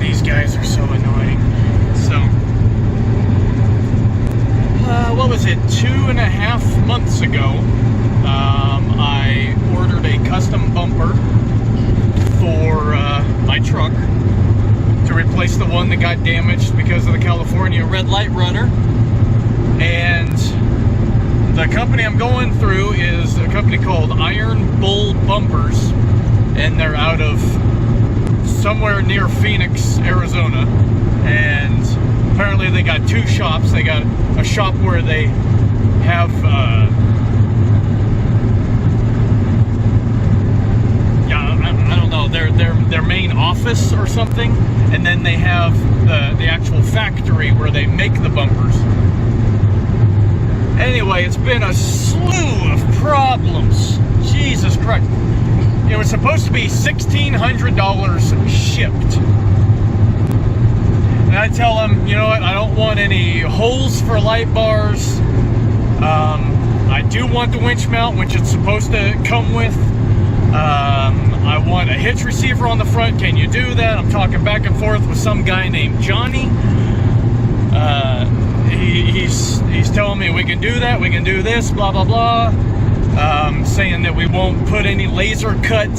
These guys are so annoying. So, what was it? 2.5 months ago, I ordered a custom bumper for my truck to replace the one that got damaged because of the California red light runner. And the company I'm going through is a company called Iron Bull Bumpers, and they're out of somewhere near Phoenix, Arizona. And apparently they got two shops. They got a shop where they have I don't know, their main office or something, and then they have the actual factory where they make the bumpers. Anyway, it's been a slew of problems. Jesus Christ. It was supposed to be $1,600 shipped. And I tell them, you know what, I don't want any holes for light bars. I do want the winch mount, which it's supposed to come with. I want a hitch receiver on the front. Can you do that? I'm talking back and forth with some guy named Johnny. He's telling me we can do that, we can do this, blah, blah, blah. Saying that we won't put any laser cut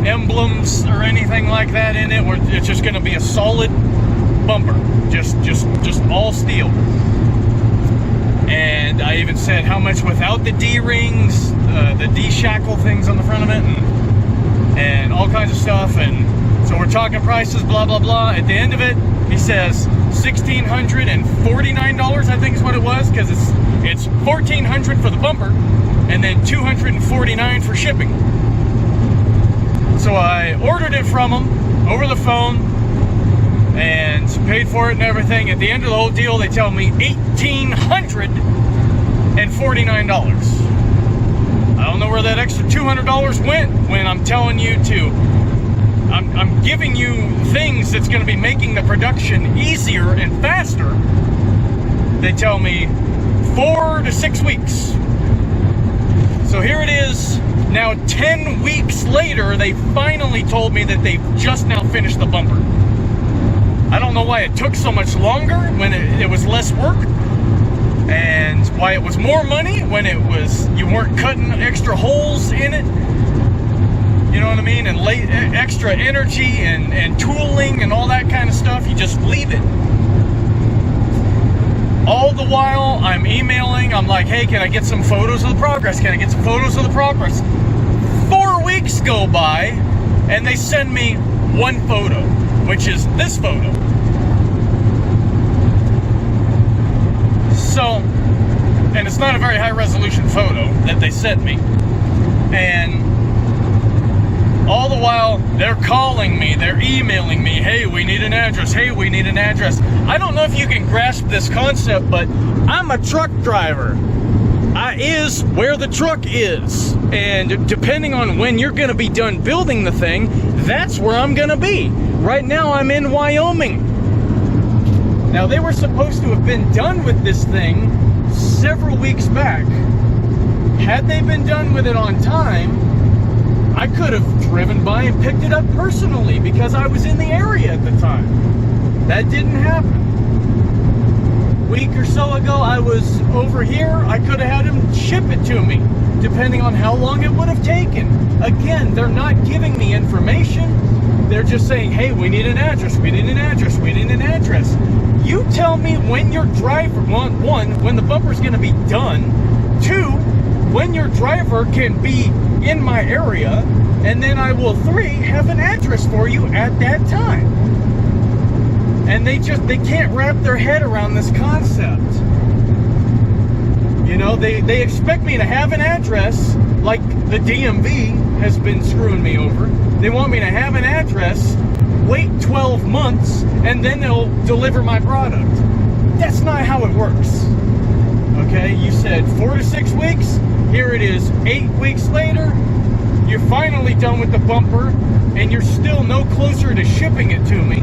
emblems or anything like that in it. It's just going to be a solid bumper, just all steel. And I even said how much without the D-rings, the D-shackle things on the front of it, and all kinds of stuff. And so we're talking prices, blah, blah, blah. At the end of it, he says $1,649, I think is what it was, because it's $1,400 for the bumper, and then $249 for shipping. So I ordered it from them over the phone and paid for it and everything. At the end of the whole deal, they tell me $1,849. I don't know where that extra $200 went when I'm telling you to. I'm giving you things that's going to be making the production easier and faster. They tell me 4 to 6 weeks. So here it is, now 10 weeks later, they finally told me that they've just now finished the bumper. I don't know why it took so much longer when it was less work, and why it was more money when you weren't cutting extra holes in it. You know what I mean? And extra energy and tooling and all that kind of stuff. You just leave it. All the while, I'm emailing. I'm like, hey, can I get some photos of the progress? Can I get some photos of the progress? 4 weeks go by, and they send me one photo, which is this photo. So, and it's not a very high resolution photo that they sent me. And all the while, they're calling me, they're emailing me, hey, we need an address, hey, we need an address. I don't know if you can grasp this concept, but I'm a truck driver. I is where the truck is. And depending on when you're going to be done building the thing, that's where I'm going to be. Right now, I'm in Wyoming. Now, they were supposed to have been done with this thing several weeks back. Had they been done with it on time, I could have driven by and picked it up personally because I was in the area at the time. That didn't happen. A week or so ago, I was over here. I could have had him ship it to me, depending on how long it would have taken. Again, they're not giving me information. They're just saying, hey, we need an address, we need an address, we need an address. You tell me when your driver, one, when the bumper's going to be done. 2, when your driver can be in my area, and then I will 3, have an address for you at that time. And they can't wrap their head around this concept. You know, they expect me to have an address, like the DMV has been screwing me over. They want me to have an address, wait 12 months, and then they'll deliver my product. That's not how it works. Okay, you said 4 to 6 weeks. Here it is 8 weeks later. You're finally done with the bumper, and you're still no closer to shipping it to me.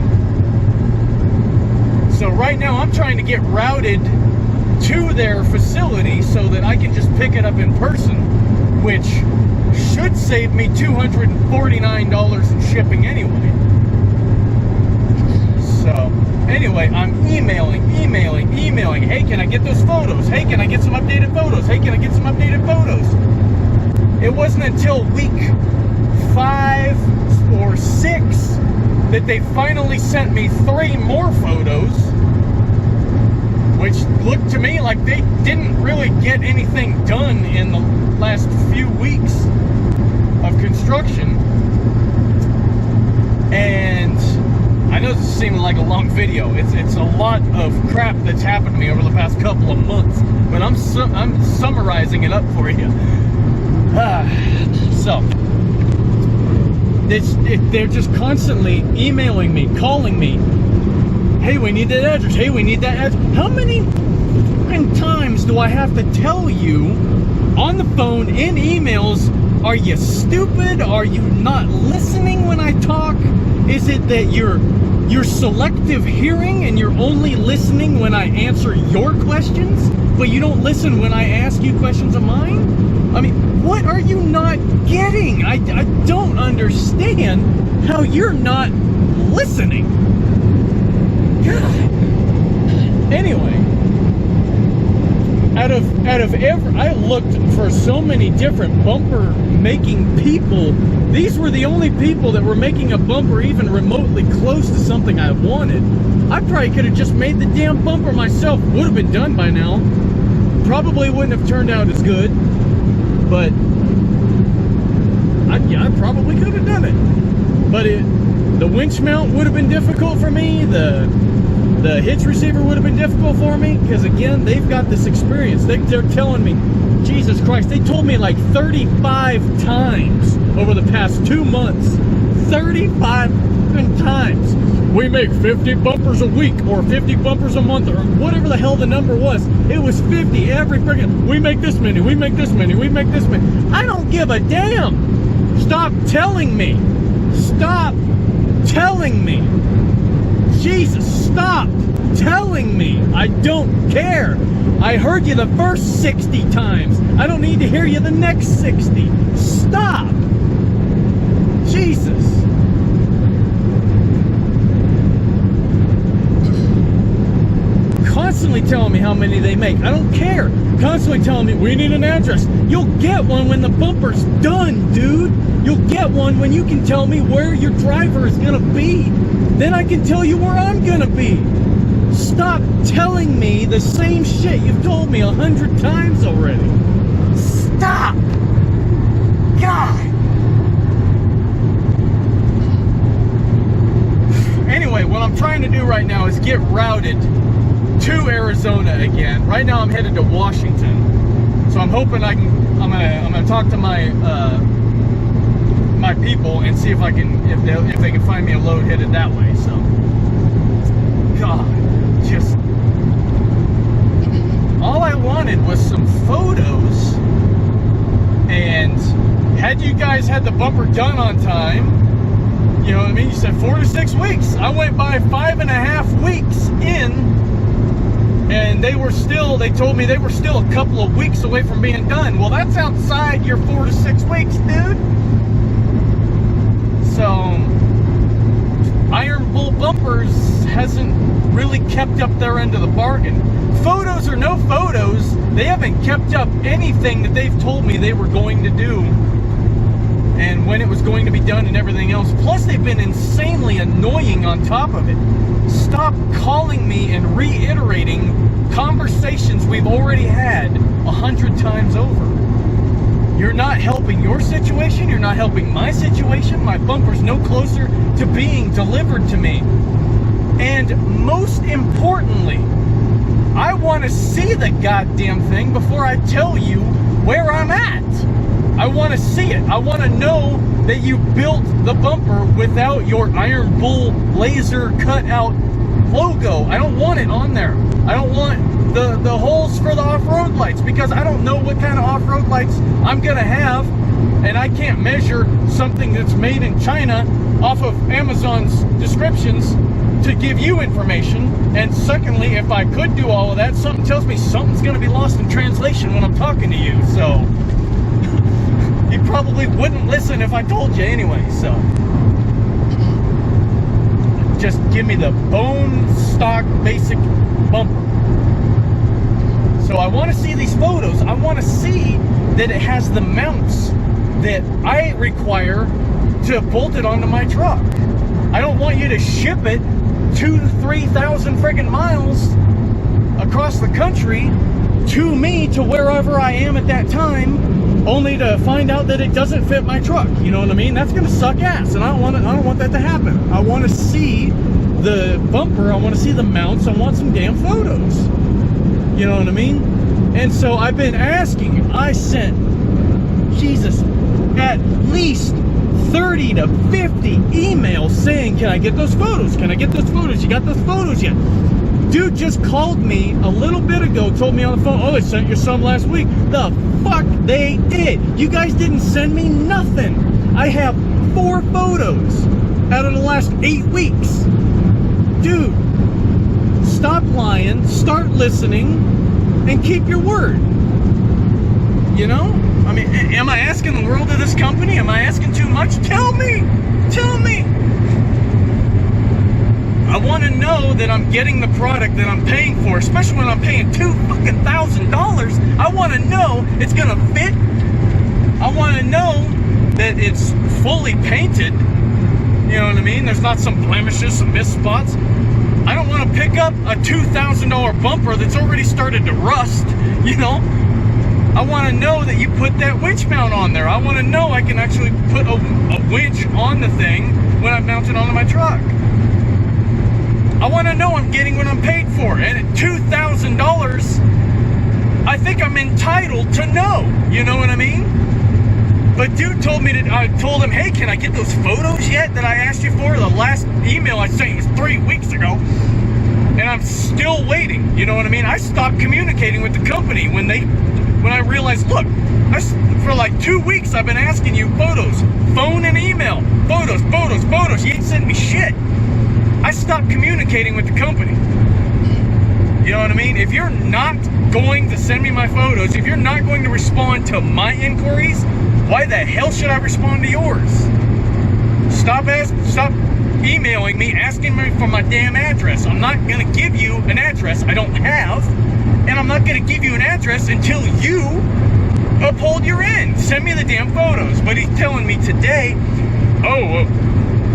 So right now I'm trying to get routed to their facility so that I can just pick it up in person, which should save me $249 in shipping anyway. Anyway, I'm emailing. Hey, can I get those photos? Hey, can I get some updated photos? Hey, can I get some updated photos? It wasn't until week 5 or 6 that they finally sent me 3 more photos, which looked to me like they didn't really get anything done in the last few weeks of construction. And I know this is seeming like a long video. It's a lot of crap that's happened to me over the past couple of months, but I'm summarizing it up for you. So they're just constantly emailing me, calling me. Hey, we need that address. Hey, we need that address. How many times do I have to tell you on the phone, in emails? Are you stupid? Are you not listening when I talk? Is it that you're selective hearing and you're only listening when I answer your questions, but you don't listen when I ask you questions of mine? I mean, what are you not getting? I don't understand how you're not listening. God. Anyway, out of every, I looked for so many different bumper making people. These were the only people that were making a bumper even remotely close to something I wanted. I probably could have just made the damn bumper myself. Would have been done by now. Probably wouldn't have turned out as good, but I probably could have done it. But the winch mount would have been difficult for me. The hitch receiver would have been difficult for me, because again, they've got this experience. They're telling me, Jesus Christ, they told me like 35 times over the past 2 months. 35 times. We make 50 bumpers a week, or 50 bumpers a month, or whatever the hell the number was. It was 50 every freaking, we make this many, we make this many, we make this many. I don't give a damn. Stop telling me. Stop telling me. Jesus, stop telling me. I don't care. I heard you the first 60 times. I don't need to hear you the next 60. Stop. Jesus. Constantly telling me how many they make. I don't care. Constantly telling me, we need an address. You'll get one when the bumper's done, dude. You'll get one when you can tell me where your driver is gonna be. Then I can tell you where I'm gonna be. Stop telling me the same shit you've told me 100 times already. Stop. God. Anyway, what I'm trying to do right now is get routed to Arizona again. Right now I'm headed to Washington. So I'm hoping I'm gonna talk to my my people and see if I can, if they can find me a load headed that way. So, God, just all I wanted was some photos, and had you guys had the bumper done on time, you know what I mean? You said 4 to 6 weeks. I went by 5.5 weeks in, and they told me they were still a couple of weeks away from being done. Well, that's outside your 4 to 6 weeks, dude. So, Iron Bull Bumpers hasn't really kept up their end of the bargain. Photos or no photos, they haven't kept up anything that they've told me they were going to do, and when it was going to be done and everything else. Plus, they've been insanely annoying on top of it. Stop calling me and reiterating conversations we've already had 100 times over. You're not helping your situation. You're not helping my situation. My bumper's no closer to being delivered to me. And most importantly, I want to see the goddamn thing before I tell you where I'm at. I want to see it. I want to know that you built the bumper without your Iron Bull laser cutout logo. I don't want it on there. I don't want the holes for the off-road lights, because I don't know what kind of off-road lights I'm gonna have, and I can't measure something that's made in China off of Amazon's descriptions to give you information. And secondly, if I could do all of that, something tells me something's gonna be lost in translation when I'm talking to you, so you probably wouldn't listen if I told you anyway. So just give me the bone stock basic bumper. So I want to see these photos. I want to see that it has the mounts that I require to bolt it onto my truck. I don't want you to ship it 2,000 to 3,000 friggin' miles across the country to me, to wherever I am at that time, only to find out that it doesn't fit my truck. You know what I mean? That's gonna suck ass, and I don't want that to happen. I want to see the bumper. I want to see the mounts. I want some damn photos. You know what I mean? And so I've been asking. I sent, Jesus, at least 30 to 50 emails saying, can I get those photos? Can I get those photos? You got those photos yet? Dude just called me a little bit ago, told me on the phone, oh, I sent you some last week. The fuck they did. You guys didn't send me nothing. I have 4 photos out of the last 8 weeks. Dude, stop lying, start listening, and keep your word. You know? I mean, am I asking the world of this company? Am I asking too much? Tell me! Tell me! I want to know that I'm getting the product that I'm paying for, especially when I'm paying $2,000. I want to know it's going to fit. I want to know that it's fully painted. You know what I mean? There's not some blemishes, some missed spots. I don't want to pick up a $2,000 bumper that's already started to rust, you know? I want to know that you put that winch mount on there. I want to know I can actually put a winch on the thing when I mount it onto my truck. I want to know I'm getting what I'm paid for. And at $2,000, I think I'm entitled to know. You know what I mean? But dude told me I told him, hey, can I get those photos yet that I asked you for? The last email I sent you was 3 weeks ago. And I'm still waiting. You know what I mean? I stopped communicating with the company when I realized, look, for like 2 weeks I've been asking you photos, phone and email, photos. You ain't sending me shit. I stopped communicating with the company. You know what I mean? If you're not going to send me my photos, if you're not going to respond to my inquiries, why the hell should I respond to yours? Stop emailing me, asking me for my damn address. I'm not going to give you an address I don't have, and I'm not going to give you an address until you uphold your end. Send me the damn photos. But he's telling me today, oh,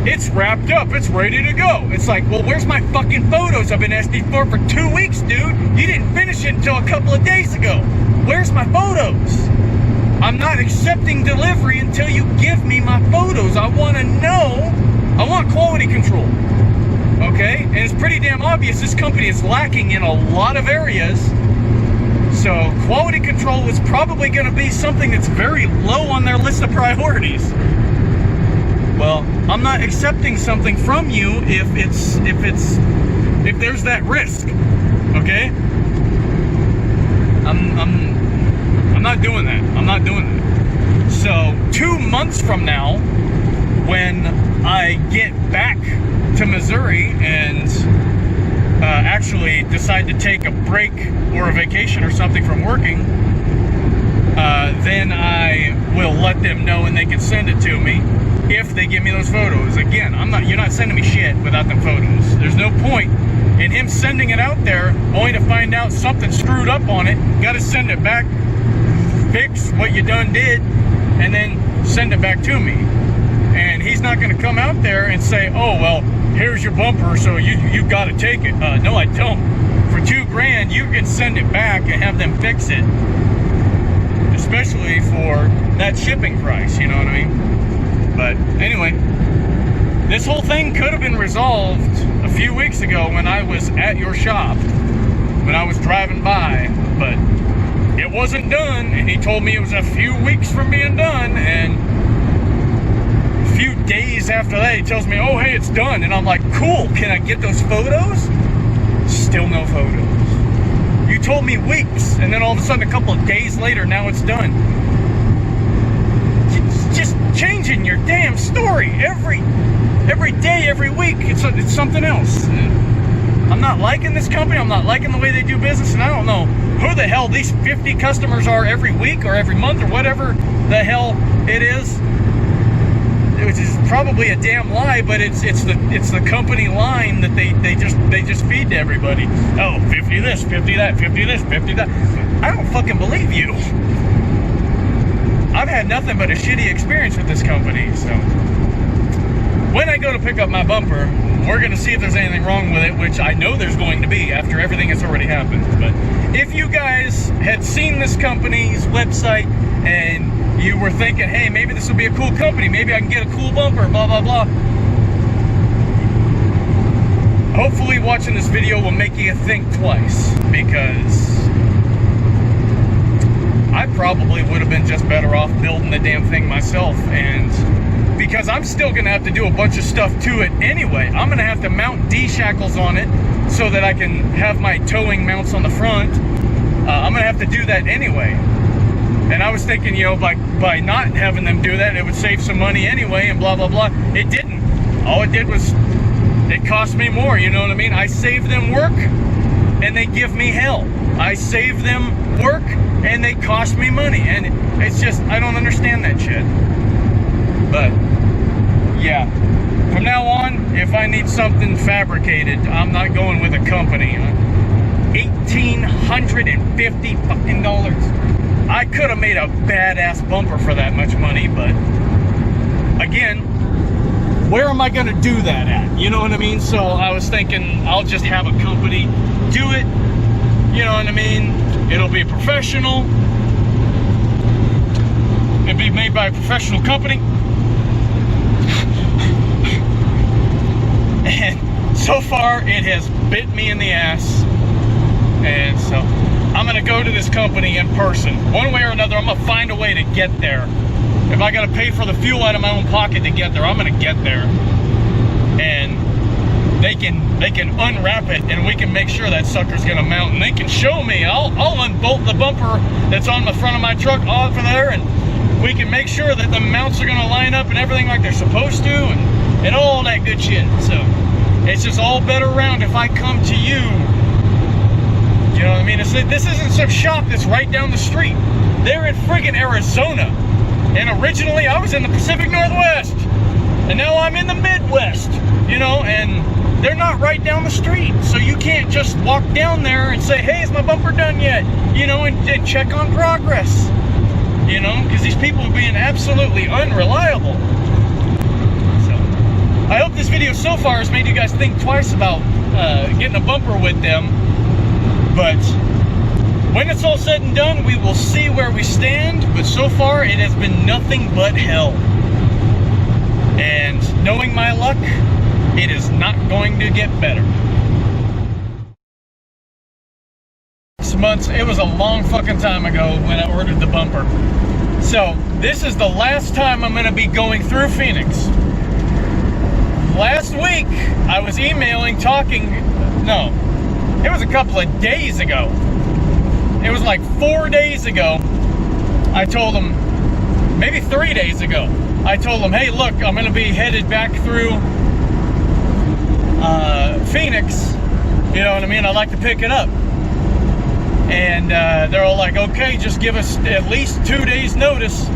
it's wrapped up, it's ready to go. It's like, well, where's my fucking photos I've been asking for 2 weeks, dude? You didn't finish it until a couple of days ago. Where's my photos? I'm not accepting delivery until you give me my photos. I want to know. I want quality control. Okay? And it's pretty damn obvious this company is lacking in a lot of areas. So quality control is probably going to be something that's very low on their list of priorities. Well, I'm not accepting something from you if there's that risk. Okay? I'm not doing that. I'm not doing that. So 2 months from now, when I get back to Missouri and actually decide to take a break or a vacation or something from working, then I will let them know and they can send it to me if they give me those photos. Again, you're not sending me shit without them photos. There's no point in him sending it out there only to find out something screwed up on it. Gotta send it back, fix what you done did, and then send it back to me. And he's not gonna come out there and say, oh, well, here's your bumper, so you gotta take it. No, I don't. For $2,000, you can send it back and have them fix it. Especially for that shipping price, you know what I mean? But anyway, this whole thing could have been resolved a few weeks ago when I was at your shop, when I was driving by, but it wasn't done, and he told me it was a few weeks from being done, and a few days after that he tells me, oh, hey, it's done, and I'm like, cool, can I get those photos? Still no photos. You told me weeks, and then all of a sudden a couple of days later, now it's done. Just changing your damn story every day, every week. It's something else. I'm not liking this company. I'm not liking the way they do business, and I don't know who the hell these 50 customers are every week or every month or whatever the hell it is. which is probably a damn lie, but it's the company line that they just feed to everybody. Oh, 50 this, 50 that, 50 this, 50 that. I don't fucking believe you. I've had nothing but a shitty experience with this company. So when I go to pick up my bumper, we're going to see if there's anything wrong with it, which I know there's going to be after everything that's already happened. But if you guys had seen this company's website and you were thinking, hey, maybe this would be a cool company, maybe I can get a cool bumper, blah, blah, blah. Hopefully watching this video will make you think twice, because I probably would have been just better off building the damn thing myself. And because I'm still going to have to do a bunch of stuff to it anyway. I'm going to have to mount D-shackles on it so that I can have my towing mounts on the front. I'm going to have to do that anyway. And I was thinking, you know, by not having them do that, it would save some money anyway and blah, blah, blah. It didn't. All it did was, it cost me more, you know what I mean? I save them work and they give me hell. I save them work and they cost me money. And it's just, I don't understand that shit. But yeah, from now on, if I need something fabricated, I'm not going with a company. $1,850 fucking dollars. I could have made a badass bumper for that much money, but again, where am I going to do that at? You know what I mean? So I was thinking I'll just have a company do it. You know what I mean? It'll be professional. It'll be made by a professional company. And so far, it has bit me in the ass. And so I'm going to go to this company in person. One way or another, I'm going to find a way to get there. If I got to pay for the fuel out of my own pocket to get there, I'm going to get there. And they can unwrap it, and we can make sure that sucker's going to mount. And they can show me. I'll unbolt the bumper that's on the front of my truck off of there, and we can make sure that the mounts are going to line up and everything like they're supposed to, and all that good shit. So it's just all better around if I come to you. You know what I mean? This isn't some shop that's right down the street. They're in friggin' Arizona. And originally I was in the Pacific Northwest. And now I'm in the Midwest. You know, and they're not right down the street. So you can't just walk down there and say, hey, is my bumper done yet? You know, and check on progress. You know, because these people are being absolutely unreliable. I hope this video so far has made you guys think twice about getting a bumper with them. But when it's all said and done, we will see where we stand. But so far, it has been nothing but hell. And knowing my luck, it is not going to get better. Months, it was a long fucking time ago when I ordered the bumper. So this is the last time I'm going to be going through Phoenix. Last week, I was emailing, it was a couple of days ago. It was like 4 days ago. I told them, maybe 3 days ago, I told them, hey, look, I'm going to be headed back through Phoenix. You know what I mean? I'd like to pick it up. And they're all like, okay, just give us at least 2 days notice.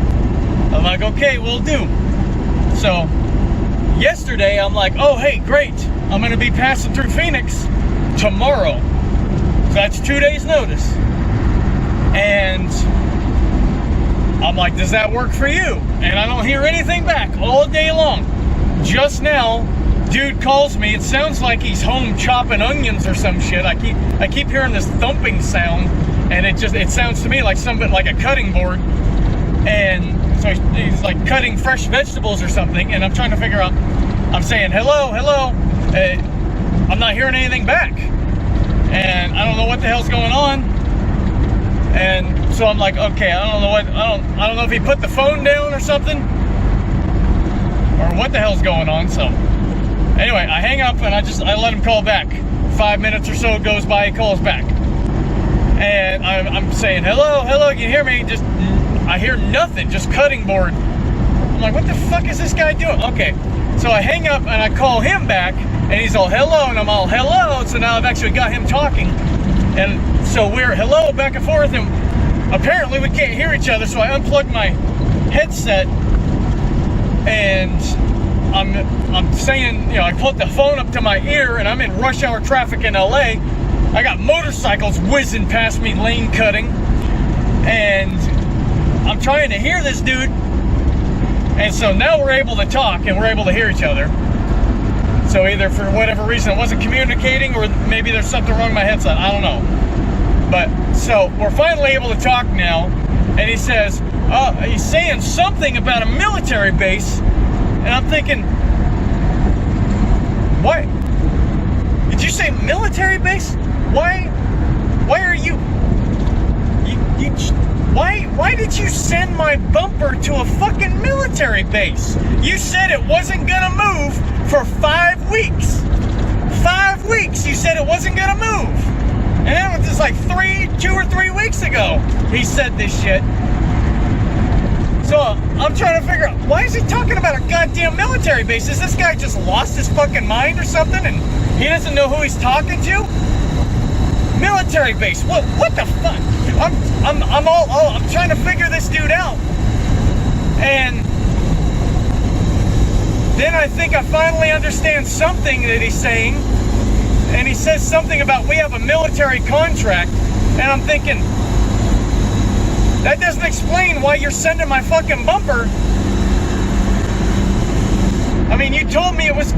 I'm like, okay, we'll do. So yesterday, I'm like, oh, hey, great. I'm going to be passing through Phoenix tomorrow. So that's 2 days notice. And I'm like, does that work for you? And I don't hear anything back all day long. Just now, dude calls me. It sounds like he's home chopping onions or some shit. I keep hearing this thumping sound, and it sounds to me like like a cutting board. And so he's like cutting fresh vegetables or something, and I'm trying to figure out, I'm saying, hello, I'm not hearing anything back. And I don't know what the hell's going on. And so I'm like, okay, I don't know if he put the phone down or something, or what the hell's going on. So anyway, I hang up and I let him call back. 5 minutes or so goes by, he calls back. And I'm saying, hello, can you hear me? I hear nothing, just cutting board. I'm like, what the fuck is this guy doing? Okay, so I hang up and I call him back, and he's all hello, and I'm all hello. So now I've actually got him talking. And so we're hello back and forth, and apparently we can't hear each other, so I unplugged my headset and I'm saying, I put the phone up to my ear, and I'm in rush hour traffic in LA. I got motorcycles whizzing past me, lane cutting, and I'm trying to hear this dude. And so now we're able to talk, and we're able to hear each other. So either for whatever reason it wasn't communicating, or maybe there's something wrong with my headset, I don't know. But so we're finally able to talk now, and he says, he's saying something about a military base, and I'm thinking, what? Did you say military base? Why are you why did you send my bumper to a fucking military base? You said it wasn't gonna move for 5 weeks. 5 weeks you said it wasn't gonna move. And that was just like 2 or 3 weeks ago he said this shit. So I'm trying to figure out, why is he talking about a goddamn military base? Is this guy just lost his fucking mind or something and he doesn't know who he's talking to? Military base, what the fuck? I'm trying to figure this dude out. And then I think I finally understand something that he's saying. And he says something about, we have a military contract, and I'm thinking, that doesn't explain why you're sending my fucking bumper. I mean, you told me it was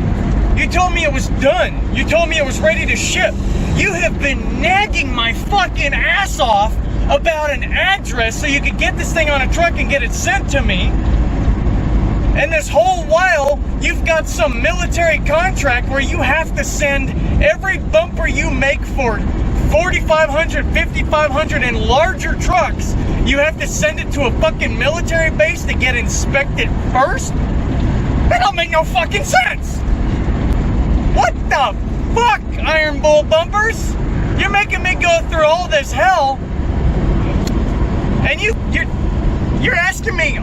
done. You told me it was ready to ship. You have been nagging my fucking ass off about an address so you could get this thing on a truck and get it sent to me. And this whole while, you've got some military contract where you have to send every bumper you make for 4,500, 5,500 and larger trucks. You have to send it to a fucking military base to get inspected first? That don't make no fucking sense. What the fuck, Iron Bull bumpers? You're making me go through all this hell, and you're asking me,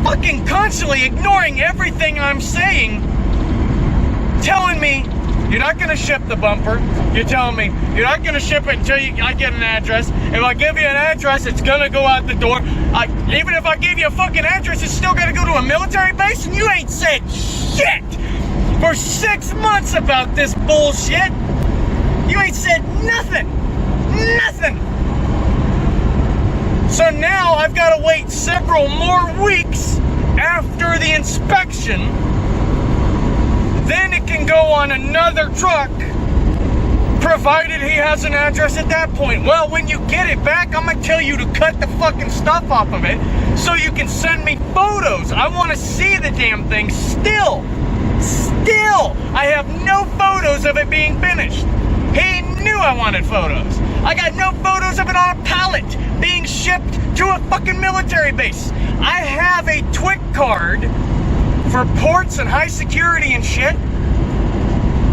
fucking constantly ignoring everything I'm saying, telling me you're not gonna ship the bumper. You're telling me you're not gonna ship it until I get an address. If I give you an address, it's gonna go out the door. Even if I give you a fucking address, it's still gonna go to a military base, and you ain't said shit for 6 months about this bullshit. You ain't said nothing. Nothing. So now I've got to wait several more weeks after the inspection. Then it can go on another truck, provided he has an address at that point. Well, when you get it back, I'm gonna tell you to cut the fucking stuff off of it so you can send me photos. I want to see the damn thing still. I have no photos of it being finished. He knew I wanted photos. I got no photos of it on a pallet being shipped to a fucking military base. I have a TWIC card for ports and high security and shit.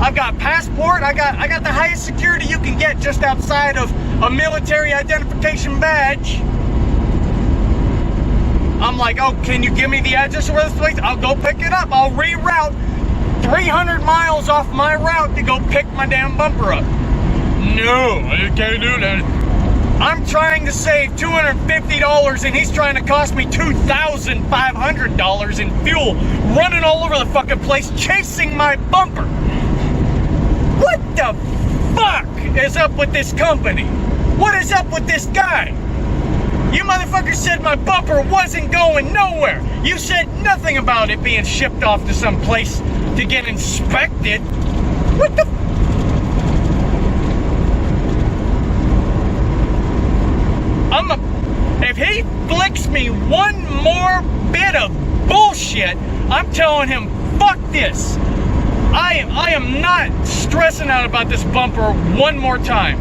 I've got passport. I got the highest security you can get just outside of a military identification badge. I'm like, oh, can you give me the address of where this place? I'll go pick it up. I'll reroute 300 miles off my route to go pick my damn bumper up. No, I can't do that. I'm trying to save $250 and he's trying to cost me $2,500 in fuel, running all over the fucking place, chasing my bumper. What the fuck is up with this company? What is up with this guy? You motherfucker said my bumper wasn't going nowhere. You said nothing about it being shipped off to some place to get inspected. What the? If he flicks me one more bit of bullshit, I'm telling him, fuck this. I am not stressing out about this bumper one more time.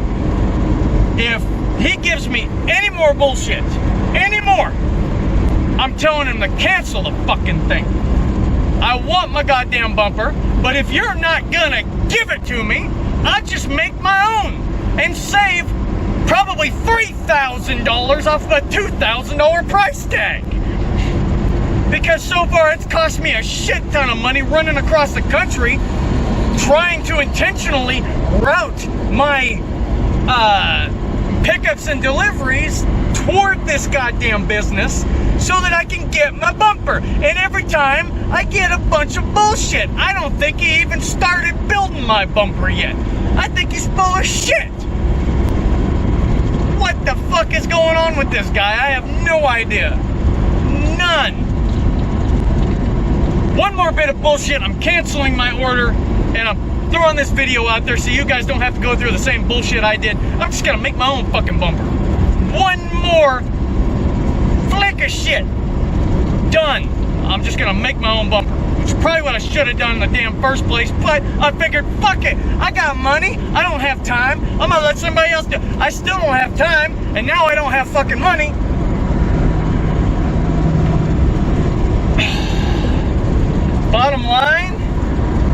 If he gives me any more bullshit, any more, I'm telling him to cancel the fucking thing. I want my goddamn bumper, but if you're not gonna give it to me, I'll just make my own and save probably $3,000 off the $2,000 price tag. Because so far it's cost me a shit ton of money running across the country trying to intentionally route my pickups and deliveries toward this goddamn business so that I can get my bumper. And every time I get a bunch of bullshit. I don't think he even started building my bumper yet. I think he's full of shit. What the fuck is going on with this guy? I have no idea. None. One more bit of bullshit. I'm canceling my order, and I'm throwing this video out there so you guys don't have to go through the same bullshit I did. I'm just gonna make my own fucking bumper. One more flick of shit. Done. I'm just gonna make my own bumper, which is probably what I should have done in the damn first place, but I figured, fuck it. I got money. I don't have time. I'm gonna let somebody else do it. I still don't have time, and now I don't have fucking money. Bottom line,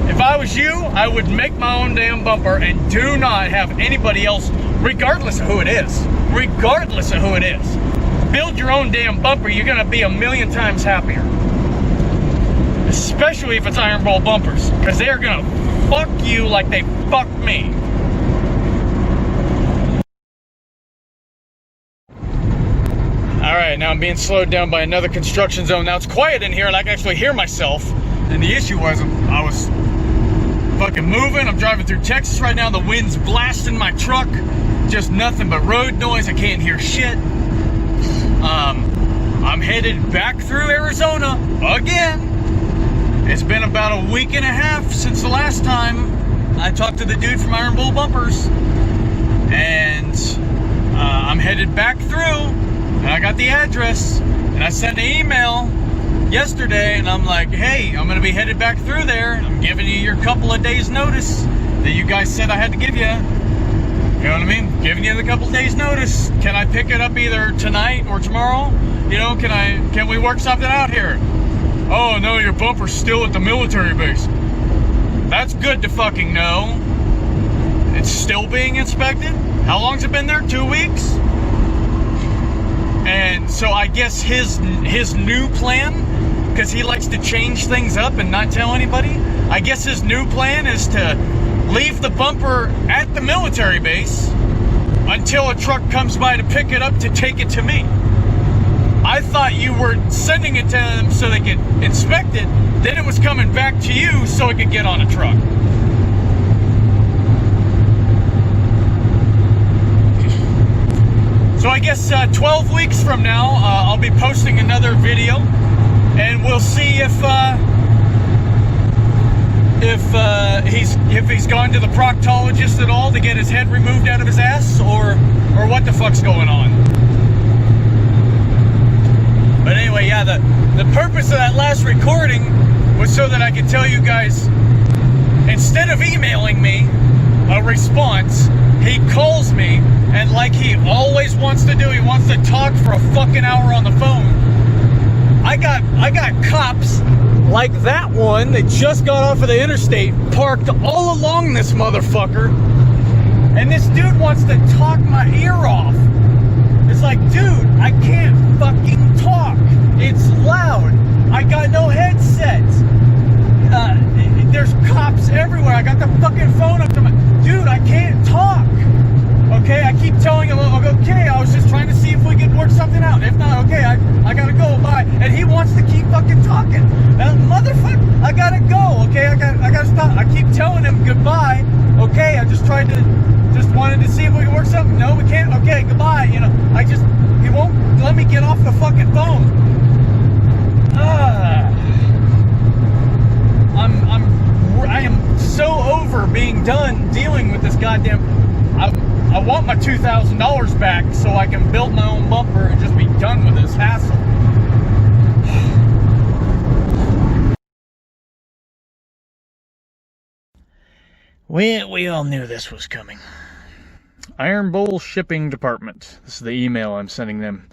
if I was you, I would make my own damn bumper and do not have anybody else, regardless of who it is. Regardless of who it is. Build your own damn bumper, you're gonna be a million times happier. Especially if it's Iron Bowl bumpers, because they're gonna fuck you like they fucked me. Alright, now I'm being slowed down by another construction zone. Now it's quiet in here and I can actually hear myself. And the issue was I was fucking moving. I'm driving through Texas right now. The wind's blasting my truck. Just nothing but road noise. I can't hear shit. I'm headed back through Arizona again. It's been about a week and a half since the last time I talked to the dude from Iron Bowl Bumpers. And I'm headed back through. And I got the address. And I sent an email yesterday, and I'm like, hey, I'm gonna be headed back through there. I'm giving you your couple of days notice that you guys said I had to give you. You know what I mean? Giving you the couple of days notice. Can I pick it up either tonight or tomorrow? You know, can we work something out here? Oh no, your bumper's still at the military base. That's good to fucking know. It's still being inspected? How long's it been there? 2 weeks? And so I guess his new plan, because he likes to change things up and not tell anybody, I guess his new plan is to leave the bumper at the military base until a truck comes by to pick it up to take it to me. I thought you were sending it to them so they could inspect it, then it was coming back to you so it could get on a truck. So I guess 12 weeks from now, I'll be posting another video, and we'll see if he's gone to the proctologist at all to get his head removed out of his ass, or what the fuck's going on. But anyway, yeah, the purpose of that last recording was so that I could tell you guys, instead of emailing me a response, he calls me, and like he always wants to do, he wants to talk for a fucking hour on the phone. I got cops like that one that just got off of the interstate parked all along this motherfucker, and this dude wants to talk my ear off. It's like, dude, I can't fucking talk. It's loud. I got no headset. There's cops everywhere. I got the fucking phone up to my... Dude, I can't talk. Okay, I keep telling him, okay, I was just trying to see if we could work something out. If not, okay, I gotta go, bye. And he wants to keep fucking talking. Motherfucker, I gotta go, okay? I gotta stop. I keep telling him goodbye. Okay, I just wanted to see if we could work something. No, we can't. Okay, goodbye. You know, he won't let me get off the fucking phone. I am so over being done dealing with this goddamn... I want my $2,000 back so I can build my own bumper and just be done with this hassle. We all knew this was coming. Iron Bowl Shipping Department. This is the email I'm sending them.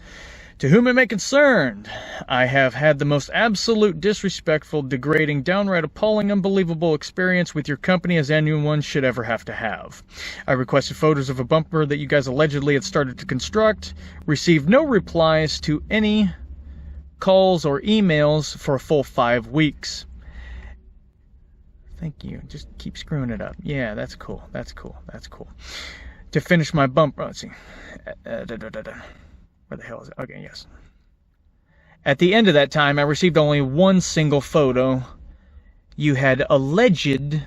To whom it may concern, I have had the most absolute disrespectful, degrading, downright appalling, unbelievable experience with your company as anyone should ever have to have. I requested photos of a bumper that you guys allegedly had started to construct, received no replies to any calls or emails for a full 5 weeks. Thank you. Just keep screwing it up. Yeah, that's cool. That's cool. That's cool. To finish my bumper, let's see. Where the hell is it? Okay, yes. At the end of that time, I received only one single photo. You had alleged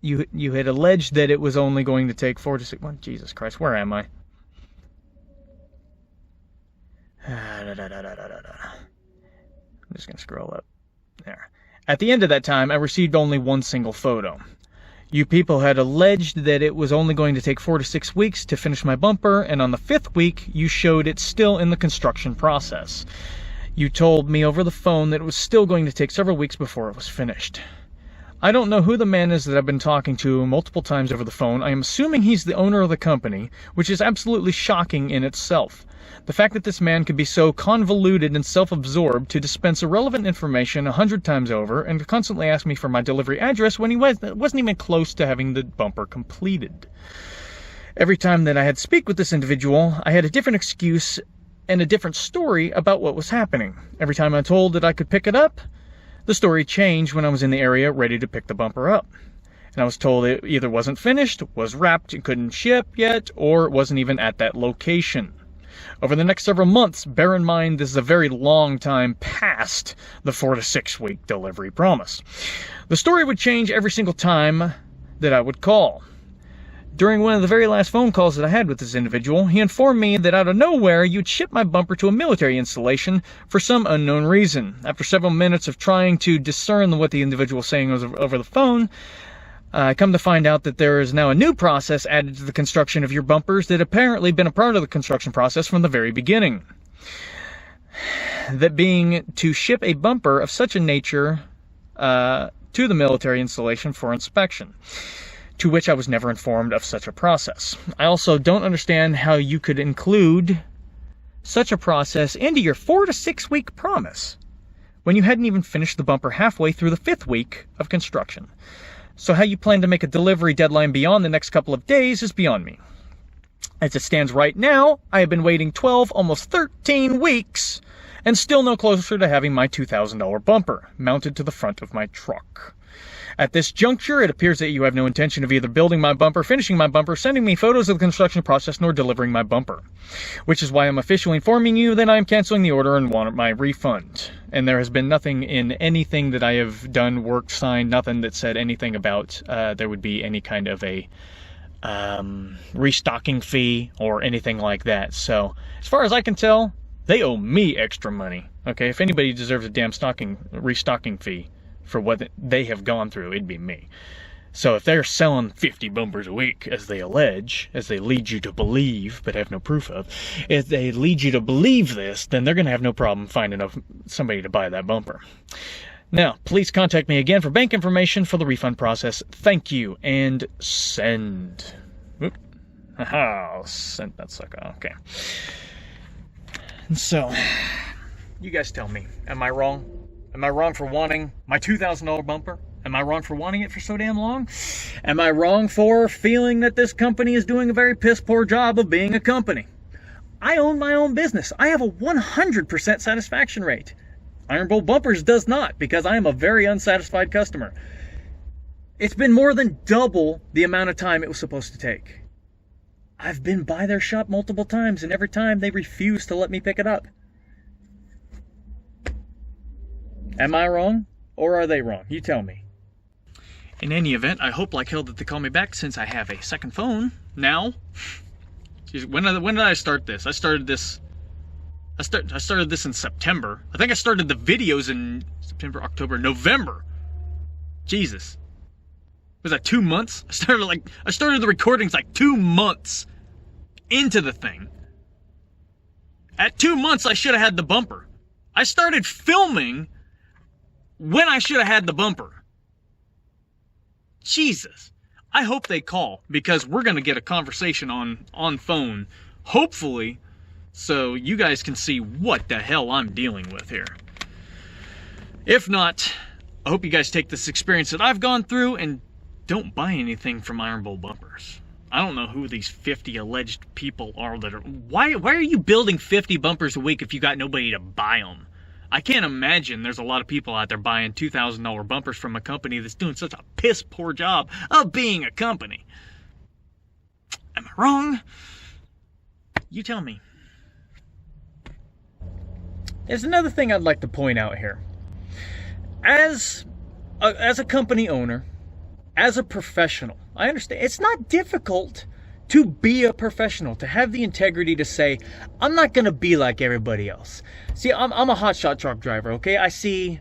that it was only going to take 4 to 6 months. Jesus Christ, where am I? I'm just going to scroll up. There. At the end of that time, I received only one single photo. You people had alleged that it was only going to take 4 to 6 weeks to finish my bumper, and on the 5th week, you showed it still in the construction process. You told me over the phone that it was still going to take several weeks before it was finished. I don't know who the man is that I've been talking to multiple times over the phone. I am assuming he's the owner of the company, which is absolutely shocking in itself. The fact that this man could be so convoluted and self-absorbed to dispense irrelevant information 100 times over and to constantly ask me for my delivery address when he wasn't even close to having the bumper completed. Every time that I had to speak with this individual, I had a different excuse and a different story about what was happening. Every time I'm told that I could pick it up, the story changed when I was in the area ready to pick the bumper up. And I was told it either wasn't finished, was wrapped and couldn't ship yet, or it wasn't even at that location. Over the next several months, bear in mind this is a very long time past the 4 to 6 week delivery promise. The story would change every single time that I would call. During one of the very last phone calls that I had with this individual, he informed me that out of nowhere you'd ship my bumper to a military installation for some unknown reason. After several minutes of trying to discern what the individual was saying over the phone, I come to find out that there is now a new process added to the construction of your bumpers that apparently been a part of the construction process from the very beginning. That being to ship a bumper of such a nature to the military installation for inspection, to which I was never informed of such a process. I also don't understand how you could include such a process into your 4 to 6 week promise when you hadn't even finished the bumper halfway through the 5th week of construction. So how you plan to make a delivery deadline beyond the next couple of days is beyond me. As it stands right now, I have been waiting 12, almost 13 weeks, and still no closer to having my $2,000 bumper mounted to the front of my truck. At this juncture, it appears that you have no intention of either building my bumper, finishing my bumper, sending me photos of the construction process, nor delivering my bumper. Which is why I'm officially informing you that I am canceling the order and want my refund. And there has been nothing in anything that I have done, worked, signed, nothing that said anything about there would be any kind of a restocking fee or anything like that. So, as far as I can tell, they owe me extra money. Okay, if anybody deserves a damn restocking fee for what they have gone through, it'd be me. So if they're selling 50 bumpers a week, as they allege, as they lead you to believe, but have no proof of, if they lead you to believe this, then they're going to have no problem finding somebody to buy that bumper. Now, please contact me again for bank information for the refund process. Thank you, and send. Oop. Haha, send that sucker. Okay. And so, you guys tell me, am I wrong? Am I wrong for wanting my $2,000 bumper? Am I wrong for wanting it for so damn long? Am I wrong for feeling that this company is doing a very piss poor job of being a company? I own my own business. I have a 100% satisfaction rate. Iron Bowl Bumpers does not, because I am a very unsatisfied customer. It's been more than double the amount of time it was supposed to take. I've been by their shop multiple times, and every time they refuse to let me pick it up. Am I wrong, or are they wrong? You tell me. In any event, I hope like hell that they call me back since I have a second phone now. Jeez, when did I start this? I started this in September. I think I started the videos in September, October, November. Jesus. Was that 2 months? I started the recordings like 2 months into the thing. At 2 months, I should have had the bumper. I started filming when I should have had the bumper. Jesus. I hope they call, because we're going to get a conversation on phone, hopefully, so you guys can see what the hell I'm dealing with here. If not, I hope you guys take this experience that I've gone through and don't buy anything from Iron Bowl Bumpers. I don't know who these 50 alleged people are that are... Why are you building 50 bumpers a week if you got nobody to buy them? I can't imagine there's a lot of people out there buying $2,000 bumpers from a company that's doing such a piss poor job of being a company. Am I wrong? You tell me. There's another thing I'd like to point out here. As a company owner, as a professional, I understand it's not difficult to be a professional, to have the integrity to say, I'm not going to be like everybody else. See, I'm a hotshot truck driver, okay? I see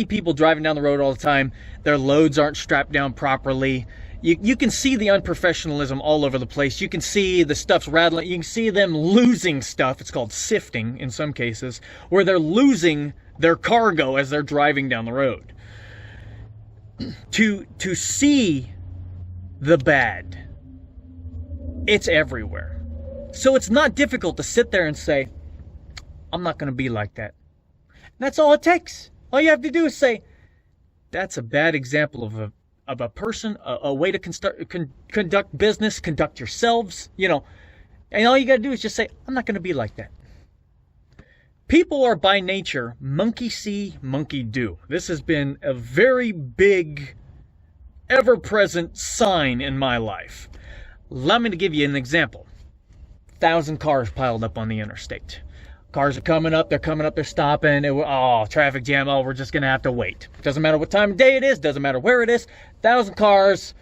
people driving down the road all the time. Their loads aren't strapped down properly. You can see the unprofessionalism all over the place. You can see the stuff's rattling. You can see them losing stuff. It's called sifting in some cases, where they're losing their cargo as they're driving down the road. To see the bad, it's everywhere. So it's not difficult to sit there and say, I'm not going to be like that. And that's all it takes. All you have to do is say, that's a bad example of a person, a way to conduct business, conduct yourselves, you know. And all you got to do is just say, I'm not going to be like that. People are by nature monkey see, monkey do. This has been a very big, ever-present sign in my life. Allow me to give you an example. 1,000 cars piled up on the interstate. Cars are coming up, they're stopping. Traffic jam, we're just going to have to wait. Doesn't matter what time of day it is, doesn't matter where it is. 1,000 cars,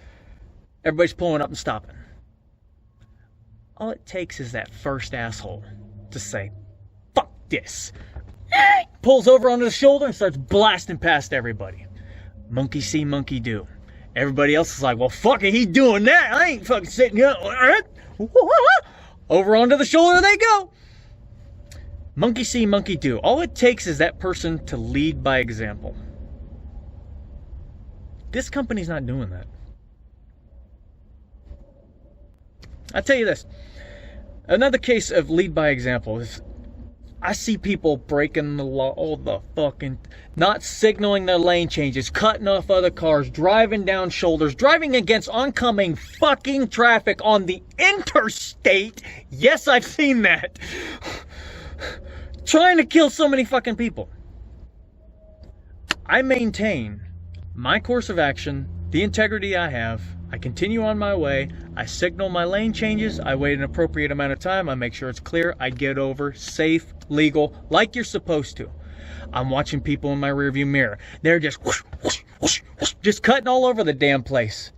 everybody's pulling up and stopping. All it takes is that first asshole to say, fuck this. Pulls over onto the shoulder and starts blasting past everybody. Monkey see, monkey do. Everybody else is like, well, fuck it, he's doing that. I ain't fucking sitting here. Over onto the shoulder they go. Monkey see, monkey do. All it takes is that person to lead by example. This company's not doing that. I'll tell you this. Another case of lead by example is I see people breaking the law, not signaling their lane changes, cutting off other cars, driving down shoulders, driving against oncoming fucking traffic on the interstate. Yes, I've seen that. Trying to kill so many fucking people. I maintain my course of action, the integrity I have. I continue on my way. I signal my lane changes. I wait an appropriate amount of time. I make sure it's clear. I get over safe, legal, like you're supposed to. I'm watching people in my rearview mirror. They're just whoosh, whoosh, whoosh, whoosh, just cutting all over the damn place.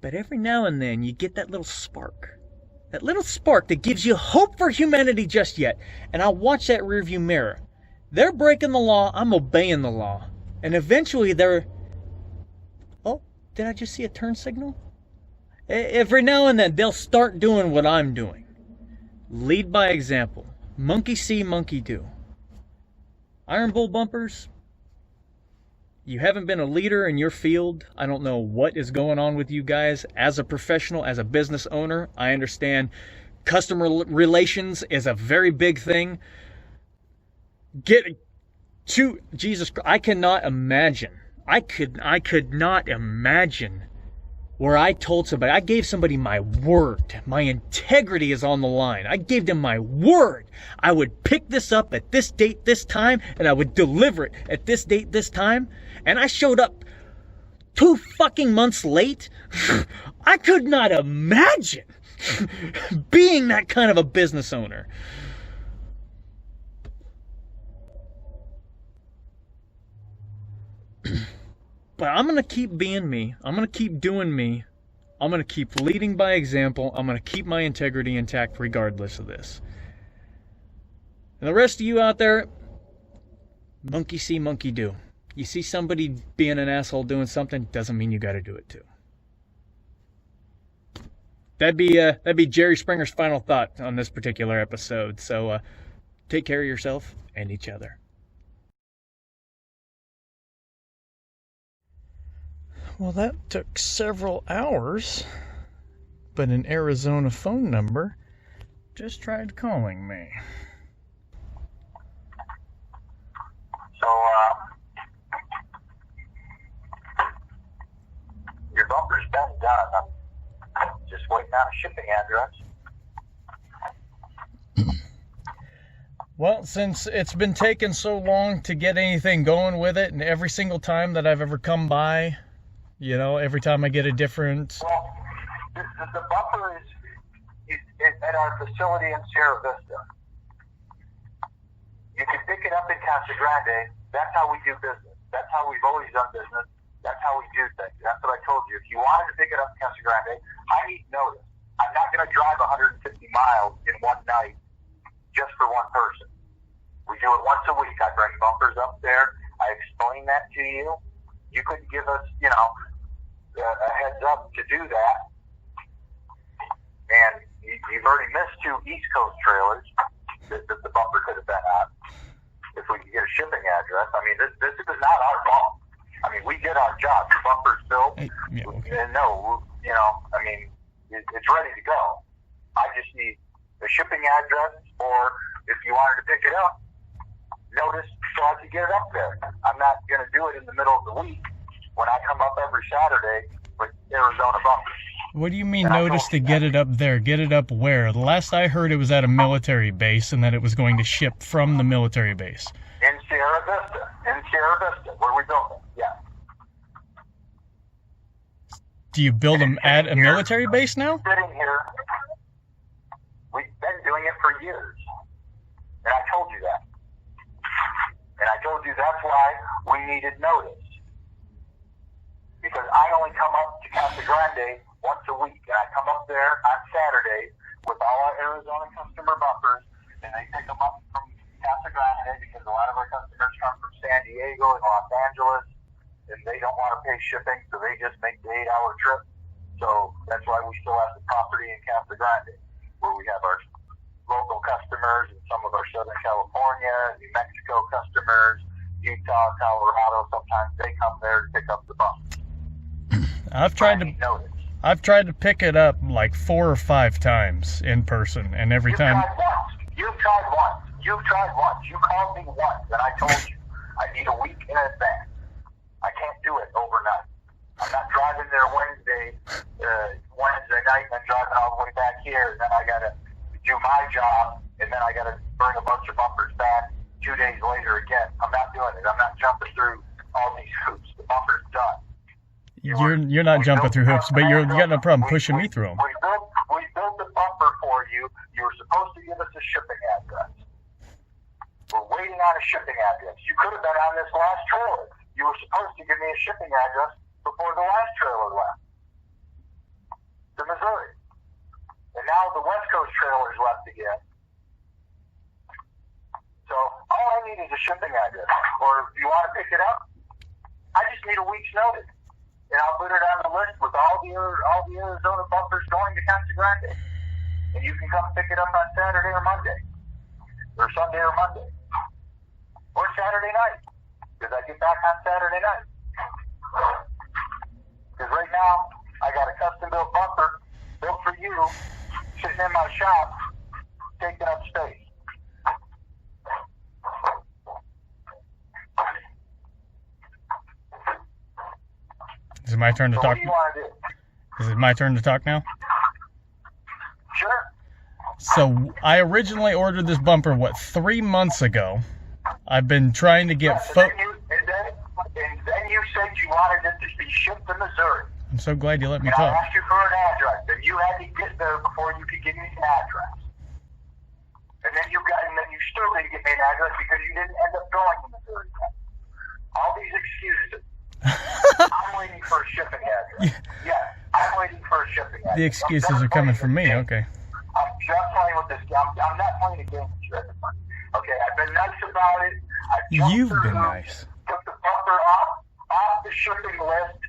But every now and then you get that little spark. That little spark that gives you hope for humanity just yet. And I'll watch that rearview mirror. They're breaking the law. I'm obeying the law. And eventually they're... Oh, did I just see a turn signal? Every now and then they'll start doing what I'm doing. Lead by example. Monkey see, monkey do. Iron Bull bumpers, you haven't been a leader in your field. I don't know what is going on with you guys. As a professional, as a business owner, I understand customer relations is a very big thing. Jesus Christ, I cannot imagine. I could not imagine where I told somebody, I gave somebody my word. My integrity is on the line. I gave them my word. I would pick this up at this date, this time, and I would deliver it at this date, this time. And I showed up 2 fucking months late. I could not imagine being that kind of a business owner. But I'm going to keep being me. I'm going to keep doing me. I'm going to keep leading by example. I'm going to keep my integrity intact regardless of this. And the rest of you out there, monkey see, monkey do. You see somebody being an asshole doing something, doesn't mean you got to do it too. That'd be Jerry Springer's final thought on this particular episode. So take care of yourself and each other. Well, that took several hours, but an Arizona phone number just tried calling me. So, your bumper's been done. I'm just waiting on a shipping address. Well, since it's been taking so long to get anything going with it, and every single time that I've ever come by, you know, every time I get a different... Well, the bumper is at our facility in Sierra Vista. You can pick it up in Casa Grande. That's how we do business. That's how we've always done business. That's how we do things. That's what I told you. If you wanted to pick it up in Casa Grande, I need notice. I'm not going to drive 150 miles in one night just for one person. We do it once a week. I bring bumpers up there. I explain that to you. You couldn't give us, a heads up to do that. And you've already missed 2 East Coast trailers that the bumper could have been on. If we could get a shipping address. I mean, this is not our fault. I mean, we did our job. The bumper's built. Yeah, okay. And it's ready to go. I just need the shipping address, or if you wanted to pick it up, notice so I could get it up there. I'm not going to do it in the middle of the week when I come up every Saturday with Arizona bumpers. What do you mean notice to get it up there? Get it up where? The last I heard it was at a military base and that it was going to ship from the military base. In Sierra Vista. Where we built them. Yeah. Do you build them at a military base now? Sitting here, we've been doing it for years. And I told you that. And I told you that's why we needed notice. Because I only come up to Casa Grande once a week. And I come up there on Saturday with all our Arizona customer bumpers. And they pick them up from Casa Grande because a lot of our customers come from San Diego and Los Angeles. And they don't want to pay shipping, so they just make the 8-hour trip. So that's why we still have the property in Casa Grande, where we have our local customers and some of our Southern California, New Mexico customers, Utah, Colorado. Sometimes they come there to pick up the bump. I've tried to pick it up like 4 or 5 times in person, and every time. You've tried once. You called me once, and I told you I need a week in advance. I can't do it overnight. I'm not driving there Wednesday night and then driving all the way back here, and then I got to do my job, and then I got to bring a bunch of bumpers back 2 days later again. I'm not doing it. I'm not jumping through all these hoops. The bumper's done. You're not jumping through hoops, but you got no problem pushing me through them. We built the bumper for you. You were supposed to give us a shipping address. We're waiting on a shipping address. You could have been on this last trailer. You were supposed to give me a shipping address before the last trailer left to Missouri. And now the West Coast trailer's left again. So all I need is a shipping address. Or if you want to pick it up, I just need a week's notice. And I'll put it on the list with all the Arizona bumpers going to Casa Grande. And you can come pick it up on Saturday or Monday. Or Sunday or Monday. Or Saturday night. Because I get back on Saturday night. Because right now, I got a custom-built bumper built for you, sitting in my shop, taking up space. Is it my turn to So talk? what do you want to do? Is it my turn to talk now? Sure. So I originally ordered this bumper, 3 months ago. I've been trying to get And then you said you wanted it to be shipped to Missouri. I'm so glad you let me And I talk. asked you for an address, and you had to get there before you could give me an address. And then you still didn't give me an address because you didn't end up going to Missouri. All these excuses. I'm waiting for a shipping address. Yes, I'm waiting for a shipping address. The excuses are coming from me. Okay. I'm just playing with this. I'm not playing a game with you anymore. Okay, I've been nice about it. You've been nice. Took the bumper off the shipping list,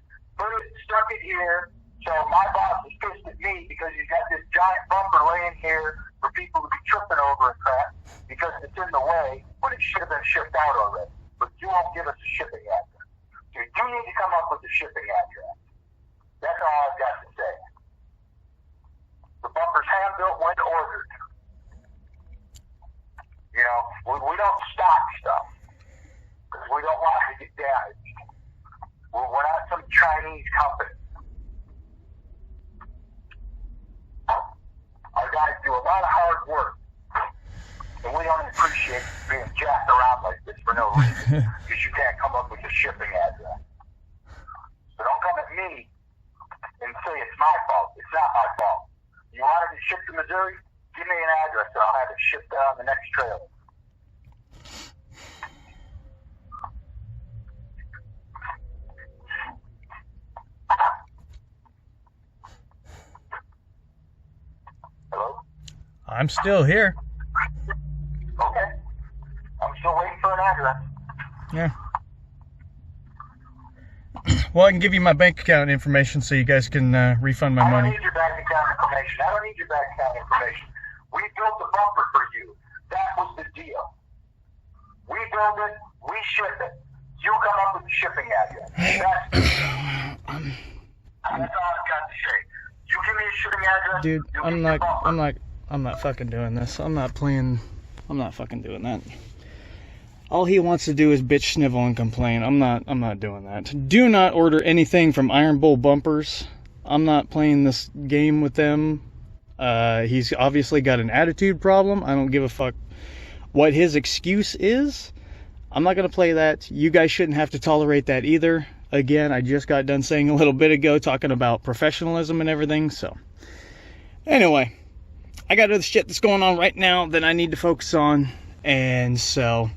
stuck it here. So my boss is pissed at me because he's got this giant bumper laying here for people to be tripping over and crap because it's in the way when it should have been shipped out already. But you won't give us a shipping address. So you need to come up with a shipping address. That's all I've got to say. The bumper's hand-built when ordered. You know, we don't stock stuff because we don't want it to get damaged. We're not some Chinese company. Our guys do a lot of hard work, and we don't appreciate being jacked around like this for no reason because you can't come up with a shipping address. So don't come at me and say it's my fault. It's not my fault. You wanted it shipped to Missouri? Give me an address and I'll have it shipped out on the next trailer. I'm still here. Okay. I'm still waiting for an address. Yeah. Well, I can give you my bank account information so you guys can refund my I don't money. need your bank account information. I don't need your bank account information. We built the bumper for you. That was the deal. We build it, we ship it. You come up with the shipping address. That's all I've got to say. You give me a shipping address. Dude, you get your bumper. I'm not fucking doing this. I'm not fucking doing that. All he wants to do is bitch, snivel, and complain. I'm not doing that. Do not order anything from Iron Bull Bumpers. I'm not playing this game with them. He's obviously got an attitude problem. I don't give a fuck what his excuse is. I'm not going to play that. You guys shouldn't have to tolerate that either. Again, I just got done saying a little bit ago, talking about professionalism and everything. So, anyway, I got other shit that's going on right now that I need to focus on. And so,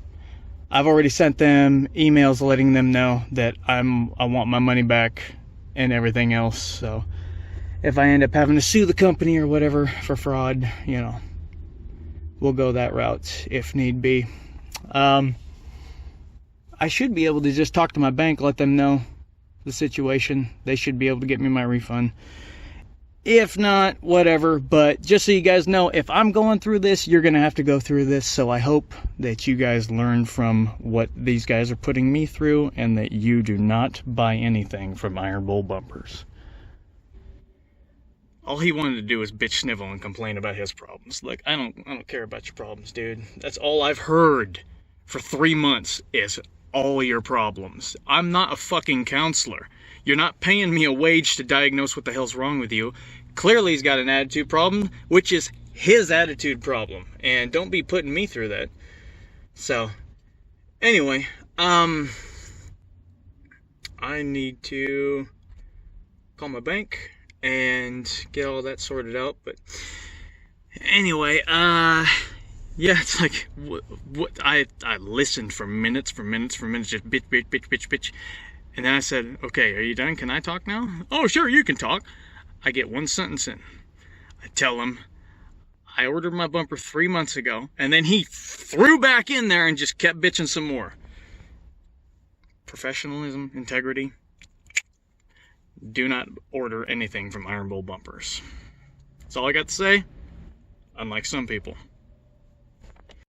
I've already sent them emails letting them know that I want my money back and everything else. So, if I end up having to sue the company or whatever for fraud, you know, we'll go that route if need be. I should be able to just talk to my bank, let them know the situation. They should be able to get me my refund. If not, whatever. But just so you guys know, if I'm going through this, you're going to have to go through this. So I hope that you guys learn from what these guys are putting me through and that you do not buy anything from Iron Bull Bumpers. All he wanted to do was bitch, snivel, and complain about his problems. Like, I don't care about your problems, dude. That's all I've heard for 3 months is all your problems. I'm not a fucking counselor. You're not paying me a wage to diagnose what the hell's wrong with you. Clearly he's got an attitude problem, which is his attitude problem. And don't be putting me through that. So, anyway, I need to call my bank and get all that sorted out. But anyway, yeah, it's like what I listened for minutes, just bitch. And then I said, okay, are you done? Can I talk now? Oh, sure, you can talk. I get one sentence in. I tell him I ordered my bumper 3 months ago, and then he threw back in there and just kept bitching some more. Professionalism, integrity. Do not order anything from Iron Bull Bumpers. That's all I got to say. Unlike some people.